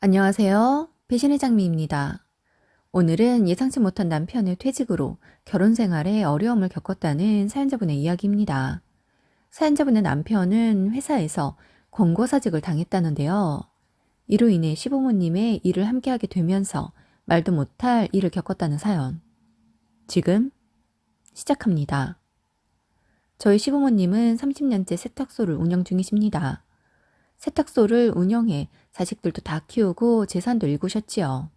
안녕하세요. 배신의 장미입니다. 오늘은 예상치 못한 남편의 퇴직으로 결혼 생활에 어려움을 겪었다는 사연자분의 이야기입니다. 사연자분의 남편은 회사에서 권고사직을 당했다는데요. 이로 인해 시부모님의 일을 함께하게 되면서 말도 못할 일을 겪었다는 사연. 지금 시작합니다. 저희 시부모님은 30년째 세탁소를 운영 중이십니다. 세탁소를 운영해 자식들도 다 키우고 재산도 일구셨지요.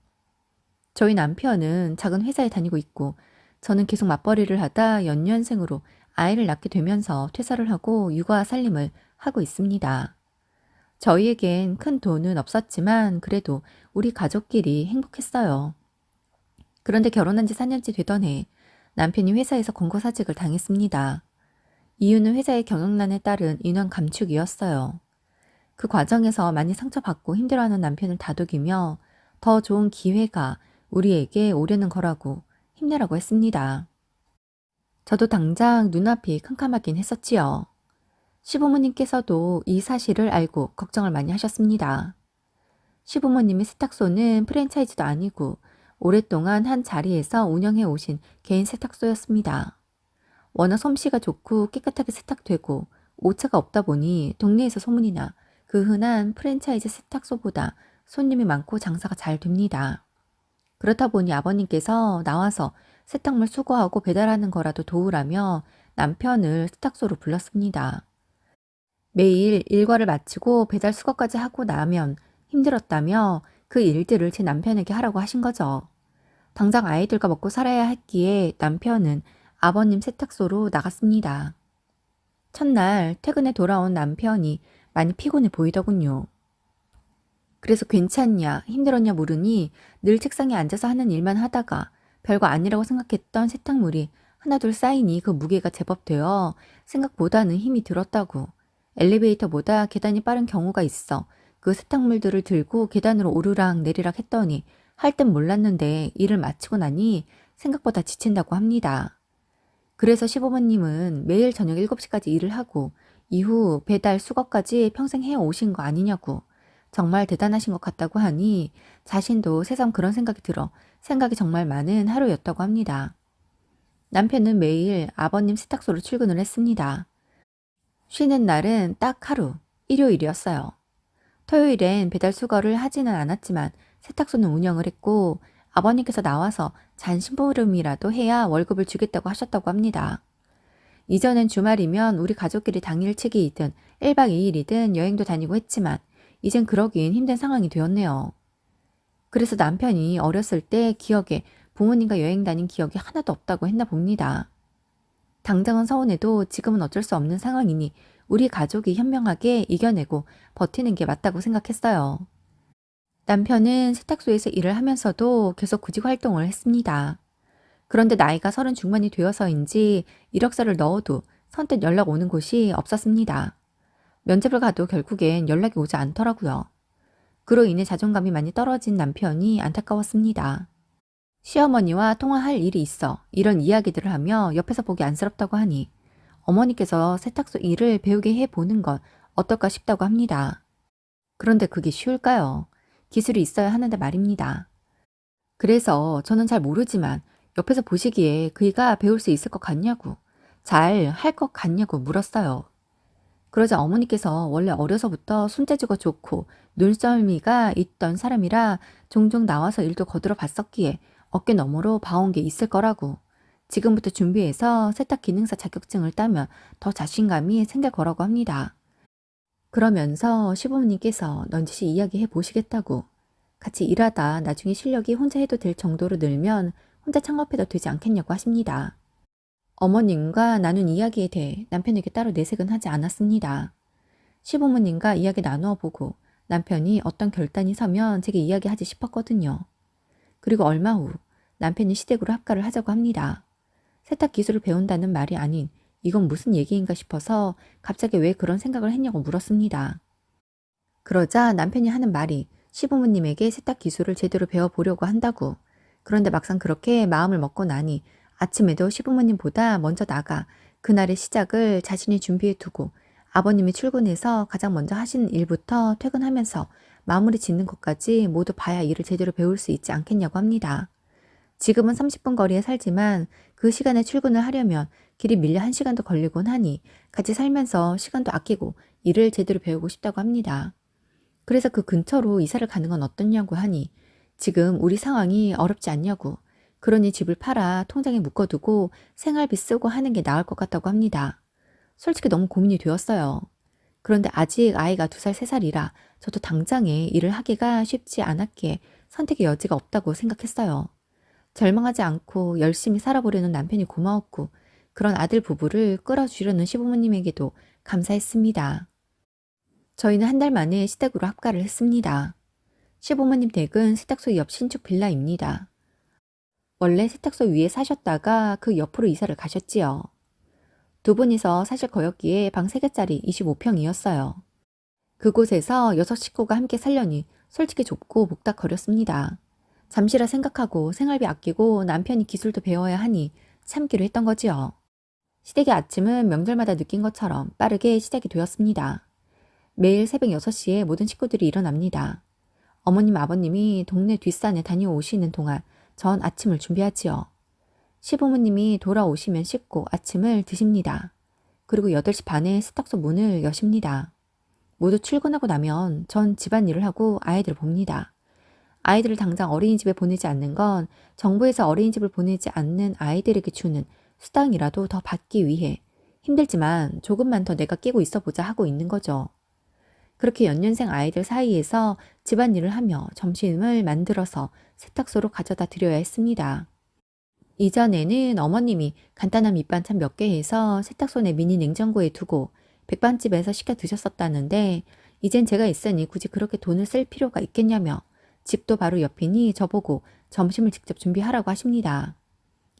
저희 남편은 작은 회사에 다니고 있고 저는 계속 맞벌이를 하다 연년생으로 아이를 낳게 되면서 퇴사를 하고 육아 살림을 하고 있습니다. 저희에겐 큰 돈은 없었지만 그래도 우리 가족끼리 행복했어요. 그런데 결혼한 지 4년째 되던 해 남편이 회사에서 권고사직을 당했습니다. 이유는 회사의 경영난에 따른 인원 감축이었어요. 그 과정에서 많이 상처받고 힘들어하는 남편을 다독이며 더 좋은 기회가 우리에게 오려는 거라고 힘내라고 했습니다. 저도 당장 눈앞이 캄캄하긴 했었지요. 시부모님께서도 이 사실을 알고 걱정을 많이 하셨습니다. 시부모님의 세탁소는 프랜차이즈도 아니고 오랫동안 한 자리에서 운영해 오신 개인 세탁소였습니다. 워낙 솜씨가 좋고 깨끗하게 세탁되고 오차가 없다 보니 동네에서 소문이 나 그 흔한 프랜차이즈 세탁소보다 손님이 많고 장사가 잘 됩니다. 그렇다 보니 아버님께서 나와서 세탁물 수거하고 배달하는 거라도 도우라며 남편을 세탁소로 불렀습니다. 매일 일과를 마치고 배달 수거까지 하고 나면 힘들었다며 그 일들을 제 남편에게 하라고 하신 거죠. 당장 아이들과 먹고 살아야 했기에 남편은 아버님 세탁소로 나갔습니다. 첫날 퇴근에 돌아온 남편이 많이 피곤해 보이더군요. 그래서 괜찮냐, 힘들었냐 물으니 늘 책상에 앉아서 하는 일만 하다가 별거 아니라고 생각했던 세탁물이 하나둘 쌓이니 그 무게가 제법 되어 생각보다는 힘이 들었다고. 엘리베이터보다 계단이 빠른 경우가 있어 그 세탁물들을 들고 계단으로 오르락 내리락 했더니 할 땐 몰랐는데 일을 마치고 나니 생각보다 지친다고 합니다. 그래서 시부모님은 매일 저녁 7시까지 일을 하고 이후 배달 수거까지 평생 해오신 거 아니냐고 정말 대단하신 것 같다고 하니 자신도 새삼 그런 생각이 들어 생각이 정말 많은 하루였다고 합니다. 남편은 매일 아버님 세탁소로 출근을 했습니다. 쉬는 날은 딱 하루, 일요일이었어요. 토요일엔 배달 수거를 하지는 않았지만 세탁소는 운영을 했고 아버님께서 나와서 잔심부름이라도 해야 월급을 주겠다고 하셨다고 합니다. 이전엔 주말이면 우리 가족끼리 당일치기이든 1박 2일이든 여행도 다니고 했지만 이젠 그러긴 힘든 상황이 되었네요. 그래서 남편이 어렸을 때 기억에 부모님과 여행 다닌 기억이 하나도 없다고 했나 봅니다. 당장은 서운해도 지금은 어쩔 수 없는 상황이니 우리 가족이 현명하게 이겨내고 버티는 게 맞다고 생각했어요. 남편은 세탁소에서 일을 하면서도 계속 구직 활동을 했습니다. 그런데 나이가 30 중반이 되어서인지 이력서를 넣어도 선뜻 연락 오는 곳이 없었습니다. 면접을 가도 결국엔 연락이 오지 않더라고요. 그로 인해 자존감이 많이 떨어진 남편이 안타까웠습니다. 시어머니와 통화할 일이 있어 이런 이야기들을 하며 옆에서 보기 안쓰럽다고 하니 어머니께서 세탁소 일을 배우게 해보는 건 어떨까 싶다고 합니다. 그런데 그게 쉬울까요? 기술이 있어야 하는데 말입니다. 그래서 저는 잘 모르지만 옆에서 보시기에 그이가 배울 수 있을 것 같냐고, 잘 할 것 같냐고 물었어요. 그러자 어머니께서 원래 어려서부터 손재주가 좋고 눈썰미가 있던 사람이라 종종 나와서 일도 거들어 봤었기에 어깨 너머로 봐온 게 있을 거라고. 지금부터 준비해서 세탁 기능사 자격증을 따면 더 자신감이 생길 거라고 합니다. 그러면서 시부모님께서 넌지시 이야기해 보시겠다고. 같이 일하다 나중에 실력이 혼자 해도 될 정도로 늘면 혼자 창업해도 되지 않겠냐고 하십니다. 어머님과 나눈 이야기에 대해 남편에게 따로 내색은 하지 않았습니다. 시부모님과 이야기 나누어 보고 남편이 어떤 결단이 서면 제게 이야기하지 싶었거든요. 그리고 얼마 후 남편이 시댁으로 합가를 하자고 합니다. 세탁 기술을 배운다는 말이 아닌 이건 무슨 얘기인가 싶어서 갑자기 왜 그런 생각을 했냐고 물었습니다. 그러자 남편이 하는 말이 시부모님에게 세탁 기술을 제대로 배워보려고 한다고. 그런데 막상 그렇게 마음을 먹고 나니 아침에도 시부모님보다 먼저 나가 그날의 시작을 자신이 준비해 두고 아버님이 출근해서 가장 먼저 하시는 일부터 퇴근하면서 마무리 짓는 것까지 모두 봐야 일을 제대로 배울 수 있지 않겠냐고 합니다. 지금은 30분 거리에 살지만 그 시간에 출근을 하려면 길이 밀려 1시간도 걸리곤 하니 같이 살면서 시간도 아끼고 일을 제대로 배우고 싶다고 합니다. 그래서 그 근처로 이사를 가는 건 어떻냐고 하니 지금 우리 상황이 어렵지 않냐고, 그러니 집을 팔아 통장에 묶어두고 생활비 쓰고 하는 게 나을 것 같다고 합니다. 솔직히 너무 고민이 되었어요. 그런데 아직 아이가 2살, 3살이라 저도 당장에 일을 하기가 쉽지 않았기에 선택의 여지가 없다고 생각했어요. 절망하지 않고 열심히 살아보려는 남편이 고마웠고 그런 아들 부부를 끌어주려는 시부모님에게도 감사했습니다. 저희는 1달 만에 시댁으로 합가를 했습니다. 시부모님 댁은 세탁소 옆 신축 빌라입니다. 원래 세탁소 위에 사셨다가 그 옆으로 이사를 가셨지요. 두 분이서 사실 거였기에 방 3개짜리 25평이었어요. 그곳에서 6식구가 함께 살려니 솔직히 좁고 복닥거렸습니다. 잠시라 생각하고 생활비 아끼고 남편이 기술도 배워야 하니 참기로 했던 거지요. 시댁의 아침은 명절마다 느낀 것처럼 빠르게 시작이 되었습니다. 매일 새벽 6시에 모든 식구들이 일어납니다. 어머님, 아버님이 동네 뒷산에 다녀오시는 동안 전 아침을 준비하지요. 시부모님이 돌아오시면 씻고 아침을 드십니다. 그리고 8시 반에 세탁소 문을 여십니다. 모두 출근하고 나면 전 집안일을 하고 아이들을 봅니다. 아이들을 당장 어린이집에 보내지 않는 건 정부에서 어린이집을 보내지 않는 아이들에게 주는 수당이라도 더 받기 위해 힘들지만 조금만 더 내가 끼고 있어보자 하고 있는 거죠. 그렇게 연년생 아이들 사이에서 집안일을 하며 점심을 만들어서 세탁소로 가져다 드려야 했습니다. 이전에는 어머님이 간단한 밑반찬 몇 개 해서 세탁소 내 미니 냉장고에 두고 백반집에서 시켜 드셨었다는데 이젠 제가 있으니 굳이 그렇게 돈을 쓸 필요가 있겠냐며 집도 바로 옆이니 저보고 점심을 직접 준비하라고 하십니다.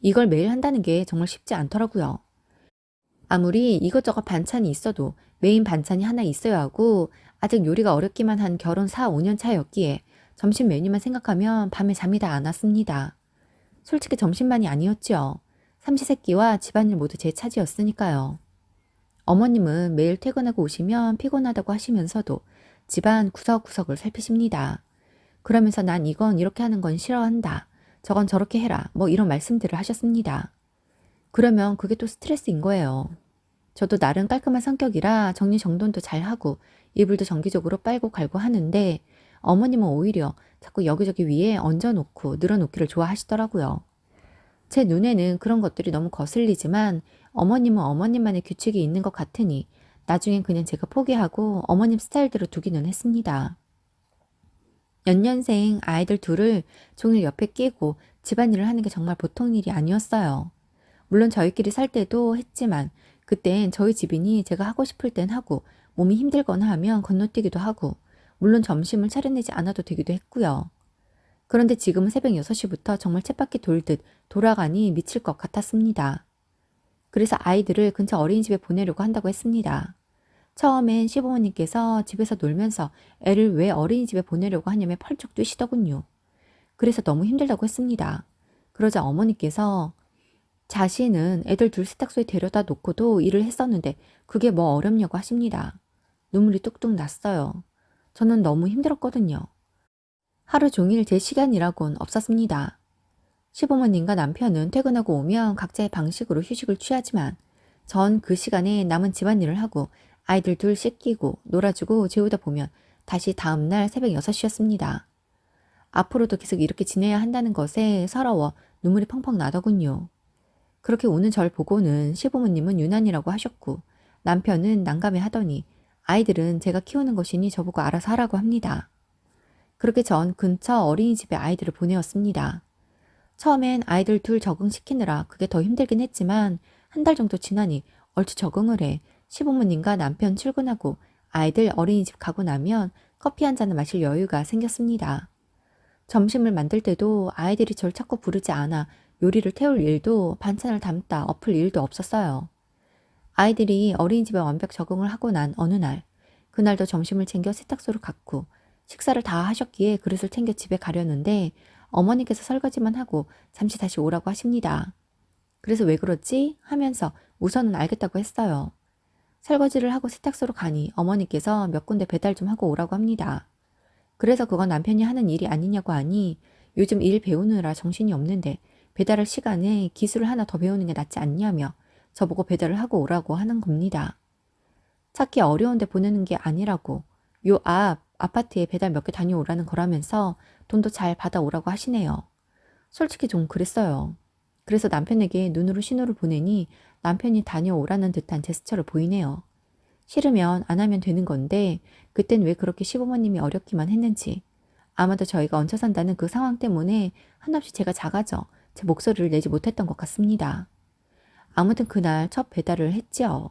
이걸 매일 한다는 게 정말 쉽지 않더라고요. 아무리 이것저것 반찬이 있어도 메인 반찬이 하나 있어야 하고 아직 요리가 어렵기만 한 결혼 4, 5년 차였기에 점심 메뉴만 생각하면 밤에 잠이 다 안 왔습니다. 솔직히 점심만이 아니었지요. 삼시세끼와 집안일 모두 제 차지였으니까요. 어머님은 매일 퇴근하고 오시면 피곤하다고 하시면서도 집안 구석구석을 살피십니다. 그러면서 난 이건 이렇게 하는 건 싫어한다. 저건 저렇게 해라. 뭐 이런 말씀들을 하셨습니다. 그러면 그게 또 스트레스인 거예요. 저도 나름 깔끔한 성격이라 정리정돈도 잘하고 이불도 정기적으로 빨고 갈고 하는데 어머님은 오히려 자꾸 여기저기 위에 얹어놓고 늘어놓기를 좋아하시더라고요. 제 눈에는 그런 것들이 너무 거슬리지만 어머님은 어머님만의 규칙이 있는 것 같으니 나중엔 그냥 제가 포기하고 어머님 스타일대로 두기는 했습니다. 연년생 아이들 둘을 종일 옆에 끼고 집안일을 하는 게 정말 보통 일이 아니었어요. 물론 저희끼리 살 때도 했지만 그땐 저희 집이니 제가 하고 싶을 땐 하고 몸이 힘들거나 하면 건너뛰기도 하고 물론 점심을 차려내지 않아도 되기도 했고요. 그런데 지금은 새벽 6시부터 정말 쳇바퀴 돌듯 돌아가니 미칠 것 같았습니다. 그래서 아이들을 근처 어린이집에 보내려고 한다고 했습니다. 처음엔 시부모님께서 집에서 놀면서 애를 왜 어린이집에 보내려고 하냐며 펄쩍 뛰시더군요. 그래서 너무 힘들다고 했습니다. 그러자 어머니께서 자신은 애들 둘 세탁소에 데려다 놓고도 일을 했었는데 그게 뭐 어렵냐고 하십니다. 눈물이 뚝뚝 났어요. 저는 너무 힘들었거든요. 하루 종일 제 시간이라곤 없었습니다. 시부모님과 남편은 퇴근하고 오면 각자의 방식으로 휴식을 취하지만 전 그 시간에 남은 집안일을 하고 아이들 둘 씻기고 놀아주고 재우다 보면 다시 다음날 새벽 6시였습니다. 앞으로도 계속 이렇게 지내야 한다는 것에 서러워 눈물이 펑펑 나더군요. 그렇게 우는 절 보고는 시부모님은 유난이라고 하셨고 남편은 난감해 하더니 아이들은 제가 키우는 것이니 저보고 알아서 하라고 합니다. 그렇게 전 근처 어린이집에 아이들을 보내었습니다. 처음엔 아이들 둘 적응시키느라 그게 더 힘들긴 했지만 1달 정도 지나니 얼추 적응을 해 시부모님과 남편 출근하고 아이들 어린이집 가고 나면 커피 한 잔을 마실 여유가 생겼습니다. 점심을 만들 때도 아이들이 절 자꾸 부르지 않아 요리를 태울 일도 반찬을 담다 엎을 일도 없었어요. 아이들이 어린이집에 완벽 적응을 하고 난 어느 날, 그날도 점심을 챙겨 세탁소로 갔고 식사를 다 하셨기에 그릇을 챙겨 집에 가려는데 어머니께서 설거지만 하고 잠시 다시 오라고 하십니다. 그래서 왜 그러지? 하면서 우선은 알겠다고 했어요. 설거지를 하고 세탁소로 가니 어머니께서 몇 군데 배달 좀 하고 오라고 합니다. 그래서 그건 남편이 하는 일이 아니냐고 하니 요즘 일 배우느라 정신이 없는데 배달할 시간에 기술을 하나 더 배우는 게 낫지 않냐며 저보고 배달을 하고 오라고 하는 겁니다. 찾기 어려운데 보내는 게 아니라고 요 앞 아파트에 배달 몇 개 다녀오라는 거라면서 돈도 잘 받아오라고 하시네요. 솔직히 좀 그랬어요. 그래서 남편에게 눈으로 신호를 보내니 남편이 다녀오라는 듯한 제스처를 보이네요. 싫으면 안 하면 되는 건데 그땐 왜 그렇게 시부모님이 어렵기만 했는지 아마도 저희가 얹혀 산다는 그 상황 때문에 한없이 제가 작아져 제 목소리를 내지 못했던 것 같습니다. 아무튼 그날 첫 배달을 했지요.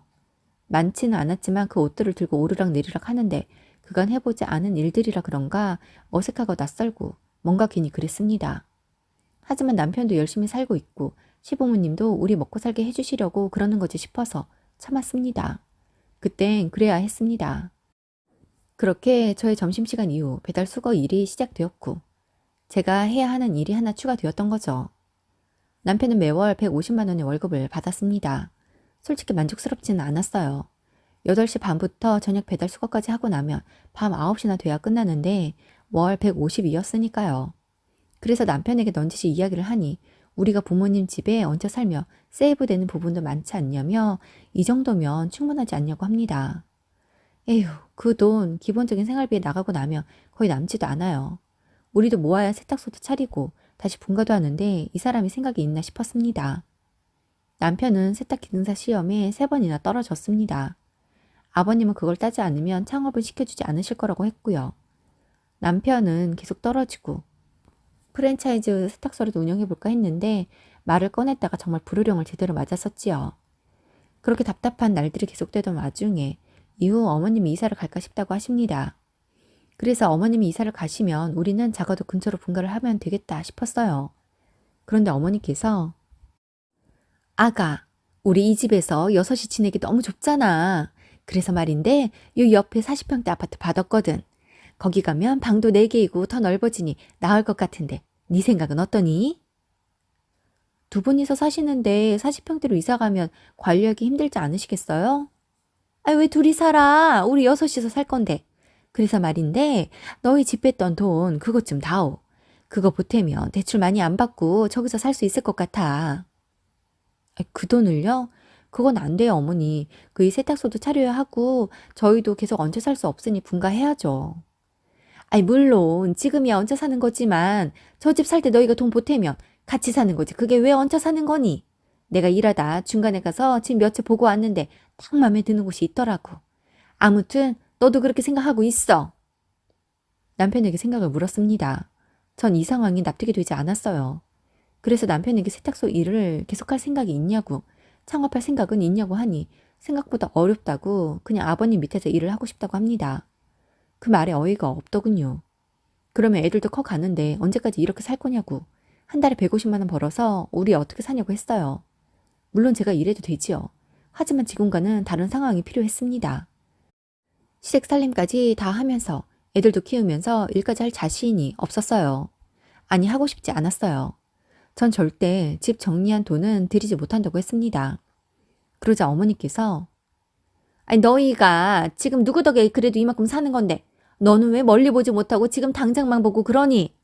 많지는 않았지만 그 옷들을 들고 오르락 내리락 하는데 그간 해보지 않은 일들이라 그런가 어색하고 낯설고 뭔가 괜히 그랬습니다. 하지만 남편도 열심히 살고 있고 시부모님도 우리 먹고 살게 해주시려고 그러는 거지 싶어서 참았습니다. 그땐 그래야 했습니다. 그렇게 저의 점심시간 이후 배달 수거 일이 시작되었고 제가 해야 하는 일이 하나 추가되었던 거죠. 남편은 매월 150만 원의 월급을 받았습니다. 솔직히 만족스럽지는 않았어요. 8시 반부터 저녁 배달 수거까지 하고 나면 밤 9시나 돼야 끝나는데 월 150이었으니까요. 그래서 남편에게 넌지시 이야기를 하니 우리가 부모님 집에 얹혀 살며 세이브되는 부분도 많지 않냐며 이 정도면 충분하지 않냐고 합니다. 에휴, 그 돈 기본적인 생활비에 나가고 나면 거의 남지도 않아요. 우리도 모아야 세탁소도 차리고 다시 분가도 하는데 이 사람이 생각이 있나 싶었습니다. 남편은 세탁기능사 시험에 3번이나 떨어졌습니다. 아버님은 그걸 따지 않으면 창업을 시켜주지 않으실 거라고 했고요. 남편은 계속 떨어지고 프랜차이즈 세탁소라도 운영해볼까 했는데 말을 꺼냈다가 정말 불호령을 제대로 맞았었지요. 그렇게 답답한 날들이 계속되던 와중에 이후 어머님이 이사를 갈까 싶다고 하십니다. 그래서 어머님이 이사를 가시면 우리는 작아도 근처로 분가를 하면 되겠다 싶었어요. 그런데 어머니께서 아가, 우리 이 집에서 6이 지내기 너무 좁잖아. 그래서 말인데 요 옆에 40평대 아파트 받았거든. 거기 가면 방도 4개이고 더 넓어지니 나을 것 같은데 네 생각은 어떠니? 두 분이서 사시는데 40평대로 이사 가면 관리하기 힘들지 않으시겠어요? 아, 왜 둘이 살아? 우리 6이서 살 건데. 그래서 말인데 너희 집 뺐던 돈 그것 좀 다오. 그거 보태면 대출 많이 안 받고 저기서 살 수 있을 것 같아. 그 돈을요? 그건 안 돼요, 어머니. 그 이 세탁소도 차려야 하고 저희도 계속 얹혀 살 수 없으니 분가해야죠. 아이, 물론 지금이야 얹혀 사는 거지만 저 집 살 때 너희가 돈 보태면 같이 사는 거지. 그게 왜 얹혀 사는 거니? 내가 일하다 중간에 가서 집 몇 채 보고 왔는데 딱 마음에 드는 곳이 있더라고. 아무튼 너도 그렇게 생각하고 있어. 남편에게 생각을 물었습니다. 전 이 상황이 납득이 되지 않았어요. 그래서 남편에게 세탁소 일을 계속할 생각이 있냐고, 창업할 생각은 있냐고 하니 생각보다 어렵다고 그냥 아버님 밑에서 일을 하고 싶다고 합니다. 그 말에 어이가 없더군요. 그러면 애들도 커 가는데 언제까지 이렇게 살 거냐고. 한 달에 150만 원 벌어서 우리 어떻게 사냐고 했어요. 물론 제가 일해도 되지요. 하지만 지금과는 다른 상황이 필요했습니다. 시댁 살림까지 다 하면서 애들도 키우면서 일까지 할 자신이 없었어요. 아니, 하고 싶지 않았어요. 전 절대 집 정리한 돈은 드리지 못한다고 했습니다. 그러자 어머니께서 아니, 너희가 지금 누구 덕에 그래도 이만큼 사는 건데 너는 왜 멀리 보지 못하고 지금 당장만 보고 그러니?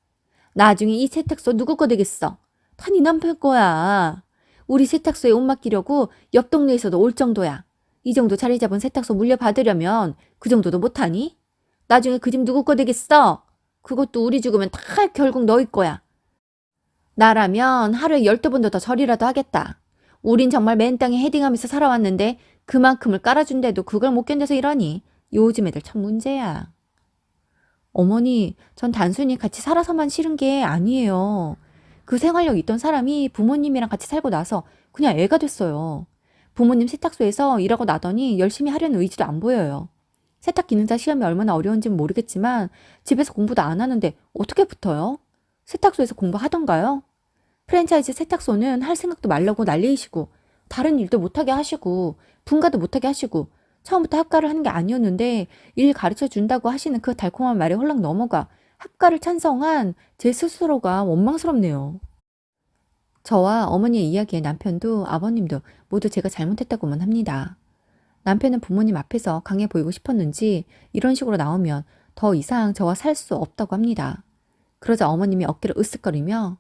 나중에 이 세탁소 누구 거 되겠어? 다 네 남편 거야. 우리 세탁소에 옷 맡기려고 옆 동네에서도 올 정도야. 이 정도 자리 잡은 세탁소 물려받으려면 그 정도도 못하니? 나중에 그 집 누구 거 되겠어? 그것도 우리 죽으면 다 결국 너희 거야. 나라면 하루에 12번도 더 절이라도 하겠다. 우린 정말 맨 땅에 헤딩하면서 살아왔는데 그만큼을 깔아준데도 그걸 못 견뎌서 이러니 요즘 애들 참 문제야. 어머니, 전 단순히 같이 살아서만 싫은 게 아니에요. 그 생활력 있던 사람이 부모님이랑 같이 살고 나서 그냥 애가 됐어요. 부모님 세탁소에서 일하고 나더니 열심히 하려는 의지도 안 보여요. 세탁 기능사 시험이 얼마나 어려운지는 모르겠지만 집에서 공부도 안 하는데 어떻게 붙어요? 세탁소에서 공부하던가요? 프랜차이즈 세탁소는 할 생각도 말라고 난리이시고 다른 일도 못하게 하시고 분가도 못하게 하시고 처음부터 합가를 하는 게 아니었는데 일 가르쳐 준다고 하시는 그 달콤한 말에 홀랑 넘어가 합가를 찬성한 제 스스로가 원망스럽네요. 저와 어머니의 이야기에 남편도 아버님도 모두 제가 잘못했다고만 합니다. 남편은 부모님 앞에서 강해 보이고 싶었는지 이런 식으로 나오면 더 이상 저와 살 수 없다고 합니다. 그러자 어머님이 어깨를 으쓱거리며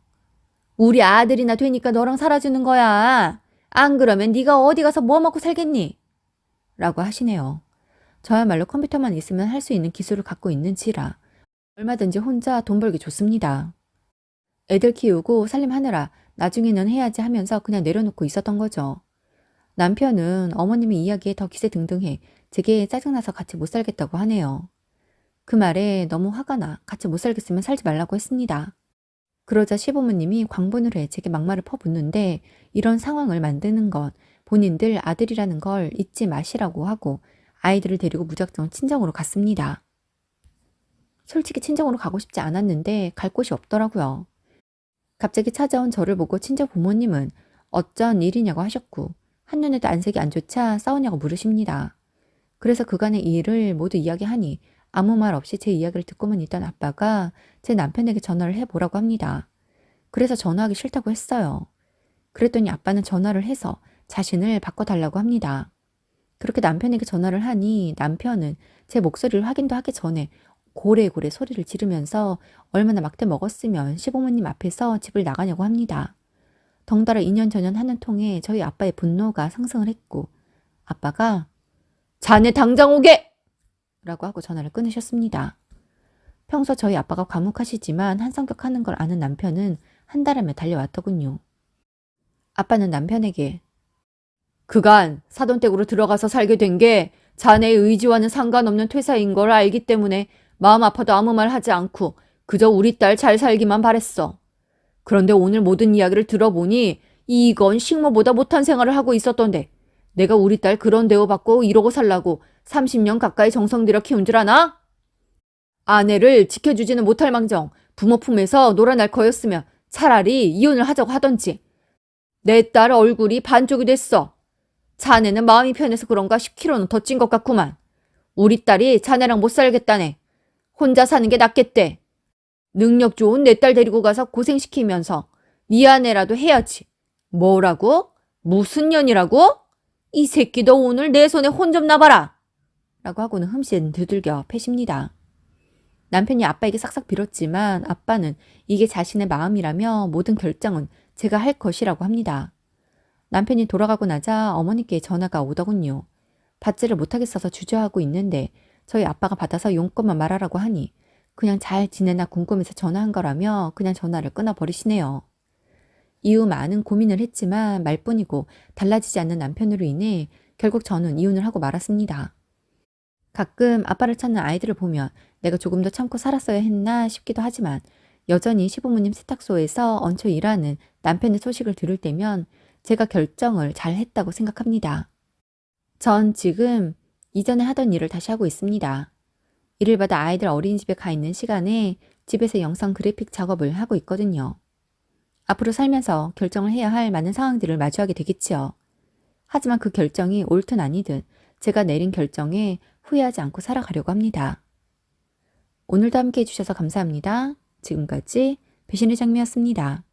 우리 아들이나 되니까 너랑 살아주는 거야. 안 그러면 네가 어디 가서 뭐 먹고 살겠니? 라고 하시네요. 저야말로 컴퓨터만 있으면 할 수 있는 기술을 갖고 있는지라 얼마든지 혼자 돈 벌기 좋습니다. 애들 키우고 살림하느라 나중에는 해야지 하면서 그냥 내려놓고 있었던 거죠. 남편은 어머님의 이야기에 더 기세등등해 제게 짜증나서 같이 못 살겠다고 하네요. 그 말에 너무 화가 나 같이 못 살겠으면 살지 말라고 했습니다. 그러자 시부모님이 광분을 해 제게 막말을 퍼붓는데 이런 상황을 만드는 건 본인들 아들이라는 걸 잊지 마시라고 하고 아이들을 데리고 무작정 친정으로 갔습니다. 솔직히 친정으로 가고 싶지 않았는데 갈 곳이 없더라고요. 갑자기 찾아온 저를 보고 친정 부모님은 어쩐 일이냐고 하셨고 한눈에도 안색이 안 좋자 싸우냐고 물으십니다. 그래서 그간의 일을 모두 이야기하니 아무 말 없이 제 이야기를 듣고만 있던 아빠가 제 남편에게 전화를 해보라고 합니다. 그래서 전화하기 싫다고 했어요. 그랬더니 아빠는 전화를 해서 자신을 바꿔달라고 합니다. 그렇게 남편에게 전화를 하니 남편은 제 목소리를 확인도 하기 전에 고래고래 소리를 지르면서 얼마나 막대 먹었으면 시부모님 앞에서 집을 나가냐고 합니다. 덩달아 2년 전년 하는 통에 저희 아빠의 분노가 상승을 했고 아빠가 자네 당장 오게! 라고 하고 전화를 끊으셨습니다. 평소 저희 아빠가 과묵하시지만 한성격 하는 걸 아는 남편은 한달음에 달려왔더군요. 아빠는 남편에게 그간 사돈댁으로 들어가서 살게 된 게 자네의 의지와는 상관없는 퇴사인 걸 알기 때문에 마음 아파도 아무 말 하지 않고 그저 우리 딸 잘 살기만 바랬어. 그런데 오늘 모든 이야기를 들어보니 이건 식모보다 못한 생활을 하고 있었던데 내가 우리 딸 그런 대우받고 이러고 살라고 30년 가까이 정성 들여 키운 줄 아나? 아내를 지켜주지는 못할 망정 부모 품에서 놀아날 거였으면 차라리 이혼을 하자고 하던지. 내 딸 얼굴이 반쪽이 됐어. 자네는 마음이 편해서 그런가 10kg는 더 찐 것 같구만. 우리 딸이 자네랑 못 살겠다네. 혼자 사는 게 낫겠대. 능력 좋은 내 딸 데리고 가서 고생시키면서 미안해라도 해야지. 뭐라고? 무슨 년이라고? 이 새끼 너 오늘 내 손에 혼 좀 나봐라. 라고 하고는 흠씬 두들겨 패십니다. 남편이 아빠에게 싹싹 빌었지만 아빠는 이게 자신의 마음이라며 모든 결정은 제가 할 것이라고 합니다. 남편이 돌아가고 나자 어머니께 전화가 오더군요. 받지를 못하겠어서 주저하고 있는데 저희 아빠가 받아서 용건만 말하라고 하니 그냥 잘 지내나 궁금해서 전화한 거라며 그냥 전화를 끊어버리시네요. 이후 많은 고민을 했지만 말뿐이고 달라지지 않는 남편으로 인해 결국 저는 이혼을 하고 말았습니다. 가끔 아빠를 찾는 아이들을 보면 내가 조금 더 참고 살았어야 했나 싶기도 하지만 여전히 시부모님 세탁소에서 얹혀 일하는 남편의 소식을 들을 때면 제가 결정을 잘 했다고 생각합니다. 전 지금 이전에 하던 일을 다시 하고 있습니다. 일을 받아 아이들 어린이집에 가 있는 시간에 집에서 영상 그래픽 작업을 하고 있거든요. 앞으로 살면서 결정을 해야 할 많은 상황들을 마주하게 되겠지요. 하지만 그 결정이 옳든 아니든 제가 내린 결정에 후회하지 않고 살아가려고 합니다. 오늘도 함께 해주셔서 감사합니다. 지금까지 배신의 장미였습니다.